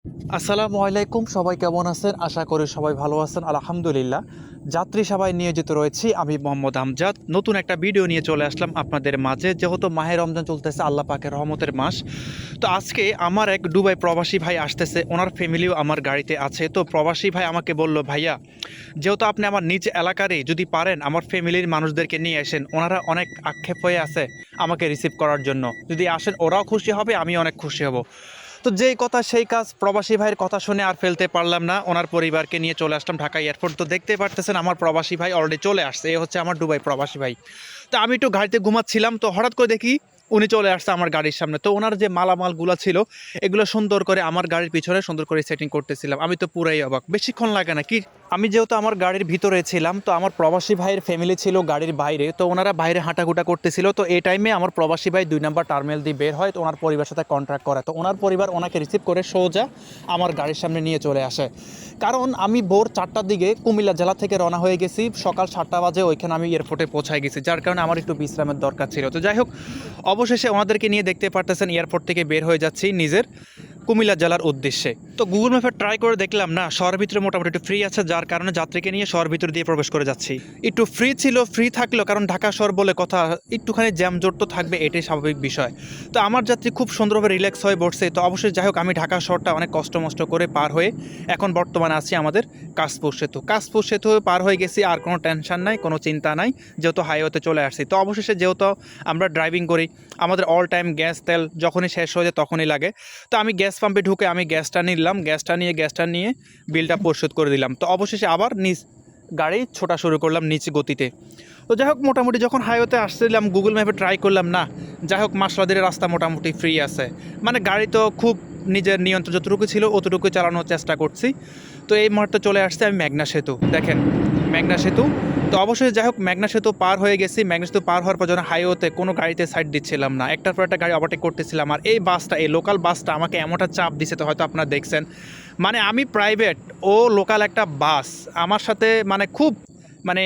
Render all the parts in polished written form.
আসসালামু আলাইকুম, সবাই কেমন আছেন? আশা করি সবাই ভালো আছেন। আলহামদুলিল্লাহ, যাত্রী সবাই নিয়োজিত রয়েছি। আমি মোহাম্মদ আমজাদ নতুন একটা ভিডিও নিয়ে চলে আসলাম আপনাদের মাঝে। যেহেতু মাহে রমজান চলতেছে, আল্লাহ পাকের রহমতের মাস, তো আজকে আমার এক দুবাই প্রবাসী ভাই আসতেছে, ওনার ফ্যামিলিও আমার গাড়িতে আছে। তো প্রবাসী ভাই আমাকে বলল, ভাইয়া যেহেতু আপনি আমার নিজ এলাকারই, যদি পারেন আমার ফ্যামিলির মানুষদেরকে নিয়ে আসেন, ওনারা অনেক আক্ষেপ হয়ে আছে আমাকে রিসিভ করার জন্য। যদি আসেন ওরাও খুশি হবে, আমি অনেক খুশি হব। তো যেই কথা সেই কাজ, প্রবাসী ভাইয়ের কথা শুনে আর ফেলতে পারলাম না, ওনার পরিবারকে নিয়ে চলে আসলাম ঢাকা এয়ারপোর্ট। তো দেখতে পারতেছেন আমার প্রবাসী ভাই অলরেডি চলে আসছে। এ হচ্ছে আমার দুবাই প্রবাসী ভাই। তো আমি একটু গাড়িতে ঘুমাচ্ছিলাম, তো হঠাৎ করে দেখি উনি চলে আসছে আমার গাড়ির সামনে। তো ওনার যে মালামালগুলো ছিল এগুলো সুন্দর করে আমার গাড়ির পিছনে সুন্দর করে সেটিং করতেছিলাম। আমি তো পুরাই অবাক, বেশিক্ষণ লাগে না কি। আমি যেহেতু আমার গাড়ির ভিতরে ছিলাম, তো আমার প্রবাসী ভাইয়ের ফ্যামিলি ছিল গাড়ির বাইরে, তো ওনারা বাইরে হাঁটাঘুটা করতেছিল। তো এই টাইমে আমার প্রবাসী ভাই 2 নম্বর টার্মিনাল দিয়ে বের হয়, তো ওনার পরিবারের সাথে কন্ট্যাক্ট করে। তো ওনার পরিবার ওনাকে রিসিভ করে সোজা আমার গাড়ির সামনে নিয়ে চলে আসে। কারণ আমি ভোর 4টার দিকে কুমিল্লা জেলা থেকে রওনা হয়ে গেছি, সকাল 7টা বাজে ওইখানে আমি এয়ারপোর্টে পৌঁছায় গেছি, যার কারণে আমার একটু বিশ্রামের দরকার ছিল। তো যাই হোক, অবশেষে ওনাদেরকে নিয়ে দেখতে পারতেছেন এয়ারপোর্ট থেকে বের হয়ে যাচ্ছি নিজের কুমিল্লা জেলার উদ্দেশ্যে। তো গুগল ম্যাপে ট্রাই করে দেখলাম না, শহরের ভিতরে মোটামুটি একটু ফ্রি আছে, যার কারণে যাত্রীকে নিয়ে শহর ভিতর দিয়ে প্রবেশ করে যাচ্ছি। একটু ফ্রি ছিল, ফ্রি থাকলেও কারণ ঢাকা শহর বলে কথা, একটুখানি জ্যামজট তো থাকবে, এটাই স্বাভাবিক বিষয়। তো আমার যাত্রী খুব সুন্দরভাবে রিল্যাক্স হয়ে বসছে। তো অবশ্যই যাই হোক, আমি ঢাকা শহরটা অনেক কষ্ট মষ্ট করে পার হয়ে এখন বর্তমানে আছি আমাদের কাশপুর সেতু। কাশপুর সেতু পার হয়ে গেছি, আর কোনো টেনশন নাই, কোনো চিন্তা নাই, যেহেতু হাইওয়েতে চলে আসছি। তো অবশেষে যেহেতু আমরা ড্রাইভিং করি, আমাদের অল টাইম গ্যাস তেল যখনই শেষ হয়ে যায় তখনই লাগে। তো আমি গ্যাস পাম্পে ঢুকে আমি গ্যাসটা নিলাম, গ্যাসটা নিয়ে বিলটা পরিশোধ করে দিলাম। তো অবশেষে আবার নিজ গাড়ি ছোটা শুরু করলাম নিচ গতিতে। তো যাই হোক, মোটামুটি যখন হাইওয়েতে আসছিলাম গুগল ম্যাপে ট্রাই করলাম না, যাই হোক মাসলাদের রাস্তা মোটামুটি ফ্রি আছে, মানে গাড়ি তো খুব নিজের নিয়ন্ত্রণ যতটুকু ছিল অতটুকু চালানোর চেষ্টা করছি। তো এই মুহূর্তে চলে আসছে আমি মেঘনা সেতু, দেখেন মেঘনা সেতু। তো অবশ্যই যাই হোক, মেঘনা সেতু পার হয়ে গেছি। মেঘনা সেতু পার হওয়ার পর যখন হাইওয়েতে কোনো গাড়িতে সাইড দিচ্ছিলাম না, একটার পর একটা গাড়ি ওভারটেক করতেছিলাম। আর এই বাসটা, এই লোকাল বাসটা আমাকে এমনটা চাপ দিছে, তো হয়তো আপনারা দেখছেন, মানে আমি প্রাইভেট, ও লোকাল একটা বাস আমার সাথে মানে খুব মানে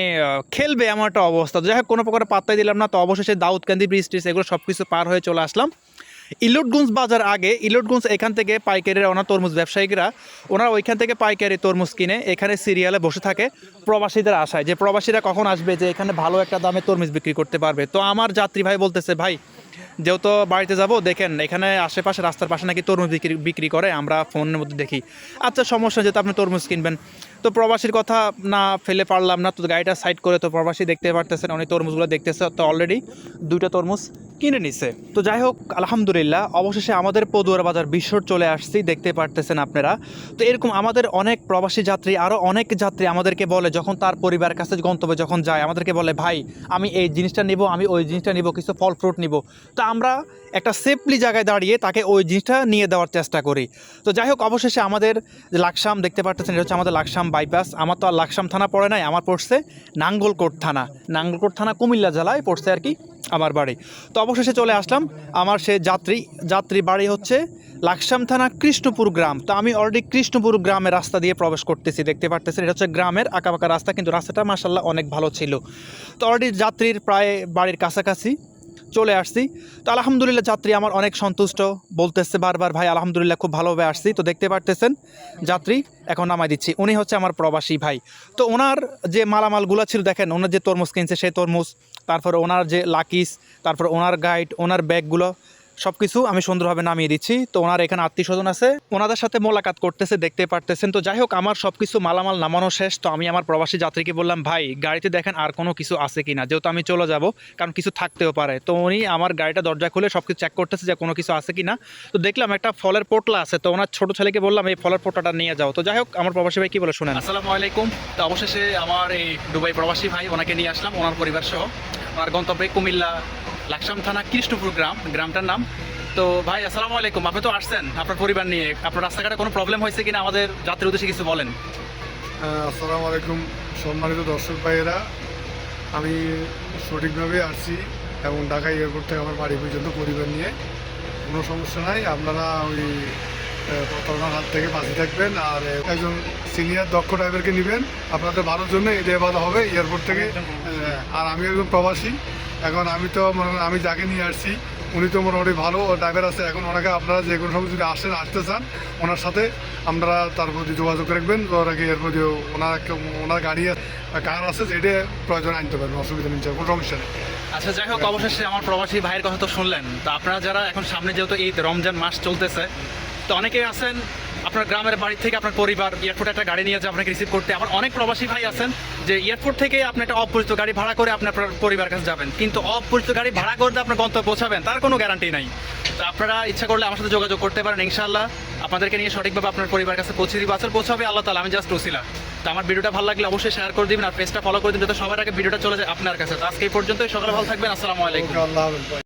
খেলবে এমন একটা অবস্থা। যাই হোক, কোনো প্রকার পাত্তাই দিলাম না। তো অবশেষে দাউদকান্দি ব্রিজ টিজ এগুলো সব কিছু পার হয়ে চলে আসলাম ইলটগঞ্জ বাজার। আগে ইলটগঞ্জ এখান থেকে পাইকারিরা, ওনার তরমুজ ব্যবসায়ীরা, ওনারা ওইখান থেকে পাইকারি তরমুজ কিনে এখানে সিরিয়ালে বসে থাকে প্রবাসীদের আশায়, যে প্রবাসীরা কখন আসবে, যে এখানে ভালো একটা দামে তরমুজ বিক্রি করতে পারবে। তো আমার যাত্রী ভাই বলতেছে, ভাই যেহেতু বাড়িতে যাব, দেখেন এখানে আশেপাশে রাস্তার পাশে নাকি তরমুজ বিক্রি করে, আমরা ফোনের মধ্যে দেখি। আচ্ছা সমস্যা, যেহেতু আপনি তরমুজ কিনবেন। তো প্রবাসীর কথা না ফেলে পারলাম না, তো গাড়িটা সাইড করে, তো প্রবাসী দেখতে পারতেছেন অনেক তরমুজগুলো দেখতেছে, তো অলরেডি 2টা তরমুজ কিনে নিছে। তো যাই হোক, আলহামদুলিল্লাহ অবশেষে আমাদের পদুয়ার বাজার বিশ্বর চলে আসছি, দেখতে পারতেছেন আপনারা। তো এরকম আমাদের অনেক প্রবাসী যাত্রী, আরও অনেক যাত্রী আমাদেরকে বলে, যখন তার পরিবারের কাছে গন্তব্যে যখন যায় আমাদেরকে বলে, ভাই আমি এই জিনিসটা নিব, আমি ওই জিনিসটা নিব, কিছু ফল ফ্রুট নিব। তো আমরা একটা সেফলি জায়গায় দাঁড়িয়ে তাকে ওই জিনিসটা নিয়ে দেওয়ার চেষ্টা করি। তো যাই হোক, অবশেষে আমাদের লাকসাম দেখতে পারতেছেন, এটা হচ্ছে আমাদের লাকসাম বাইপাস। আমার তো আর লাকসাম থানা পড়ে নাই, আমার পড়ছে নাঙ্গলকোট থানা। নাঙ্গলকোট থানা কুমিল্লা জেলায় পড়ছে আর কি আমার বাড়ি। তো অবশেষে চলে আসলাম, আমার সে যাত্রী বাড়ি হচ্ছে লাকসাম থানা কৃষ্ণপুর গ্রাম। তো আমি অলরেডি কৃষ্ণপুর গ্রামের রাস্তা দিয়ে প্রবেশ করতেছি, দেখতে পারতেছেন এটা হচ্ছে গ্রামের আঁকাবাঁকা রাস্তা, কিন্তু রাস্তাটা মাশাআল্লাহ অনেক ভালো ছিল। তো অলরেডি যাত্রীর প্রায় বাড়ির কাছাকাছি চলে আসছি। তো আলহামদুলিল্লাহ যাত্রী আমার অনেক সন্তুষ্ট, বলতেছে বারবার, ভাই আলহামদুলিল্লাহ খুব ভালোভাবে আসছি। তো দেখতে পারতেছেন যাত্রী এখন নামাই দিচ্ছি, উনি হচ্ছে আমার প্রবাসী ভাই। তো ওনার যে মালামালগুলো ছিল, দেখেন ওনার যে তরমুজ কিনছে সেই তরমুজ, তারপরে ওনার যে লাকিস, তারপর ওনার গাইড, ওনার ব্যাগগুলো সব কিছু আমি সুন্দরভাবে নামিয়ে দিচ্ছি। তো ওনার এখানে আত্মীয়স্বজন আছে, ওনাদের সাথে মোলাকাত করতেছে, দেখতে পারতেছেন। তো যাই হোক, আমার সব কিছু মালামাল নামানো শেষ। তো আমি আমার প্রবাসী যাত্রীকে বললাম, ভাই গাড়িতে দেখেন আর কোনো কিছু আছে কি না, যেহেতু আমি চলে যাব, কারণ কিছু থাকতেও পারে। তো উনি আমার গাড়িটা দরজা খুলে সব কিছু চেক করতেছে যে কোনো কিছু আছে কি না। তো দেখলাম একটা ফলের পোটলা আছে, তো ওনার ছোটো ছেলেকে বললাম এই ফলের পোটলাটা নিয়ে যাও। তো যাই হোক, আমার প্রবাসী ভাই কী বলে শুনেন। আসসালামু আলাইকুম। তো অবশেষে আমার এই দুবাই প্রবাসী ভাই, ওনাকে নিয়ে আসলাম, ওনার পরিবার সহ ওনার গন্তব্যে কুমিল্লা লাকসাম থানা কৃষ্ণপুর গ্রামটার নাম। তো ভাই আসসালামু আলাইকুম, আপনি তো আসছেন আপনার পরিবার নিয়ে, আপনার রাস্তাঘাটে কোনো প্রবলেম হয়েছে কিনা আমাদের যাত্রীর উদ্দেশ্যে কিছু বলেন। আসসালামু আলাইকুম সম্মানিত দর্শক ভাইয়েরা, আমি সঠিকভাবে আসছি এবং ঢাকা এয়ারপোর্ট থেকে আমার বাড়ি পর্যন্ত পরিবার নিয়ে। কোনো সমস্যা নাই, আপনারা ওই প্রতারণার হাত থেকে বাঁচে থাকবেন। আর একজন সিনিয়র দক্ষ ড্রাইভারকে নেবেন, আপনাদের ভালোর জন্য এটাই ভালো হবে এয়ারপোর্ট থেকে। আর আমি একজন প্রবাসী, এখন আমি তো আমি যাকে নিয়ে আসছি উনি তো মোটামুটি ভালো ড্রাইভার আছে। এখন ওনাকে আপনারা যে কোনো সময় যদি আসতে চান ওনার সাথে আপনারা তার প্রতি যোগাযোগ রাখবেন, ওনাকে এর প্রতি ওনার গাড়ি কার আছে যেটা প্রয়োজন আনতে পারবেন, অসুবিধা নেই, কোনো সমস্যা নেই। আচ্ছা, যাই হোক, অবশেষে আমার প্রবাসী ভাইয়ের কথা তো শুনলেন। তো আপনারা যারা এখন সামনে যেহেতু ঈদ রমজান মাস চলতেছে, তো অনেকেই আছেন আপনার গ্রামের বাড়ি থেকে আপনার পরিবার এয়ারপোর্টে একটা গাড়ি নিয়ে যে আপনাকে রিসিভ করতে, আবার অনেক প্রবাসী ভাই আছেন যে এয়ারপোর্ট থেকে আপনি একটা অপরিচিত গাড়ি ভাড়া করে আপনি আপনার পরিবার কাছে যাবেন, কিন্তু অপরিচিত গাড়ি ভাড়া করতে আপনার গন্তব্যে পৌঁছাবেন তার কোনো গ্যারান্টি নাই। তো আপনারা ইচ্ছা করলে আমার সাথে যোগাযোগ করতে পারেন, ইনশাআল্লাহ আপনাদেরকে নিয়ে সঠিকভাবে আপনার পরিবার কাছে পৌঁছে দিব। আচ্ছা, পৌঁছাবে আল্লাহ তাআলা, আমি জাস্ট ওসিলা। তো আমার ভিডিওটা ভালো লাগলে অবশ্যই শেয়ার করে দিবেন আর পেজটা ফলো করে দিন, যাতে সবার আগে ভিডিওটা চলে যায় আপনার কাছে। তো আজকে এই পর্যন্তই, সকালে ভালো থাকবেন, আসসালামু আলাইকুম। আল্লাহ হাফেজ ভাই।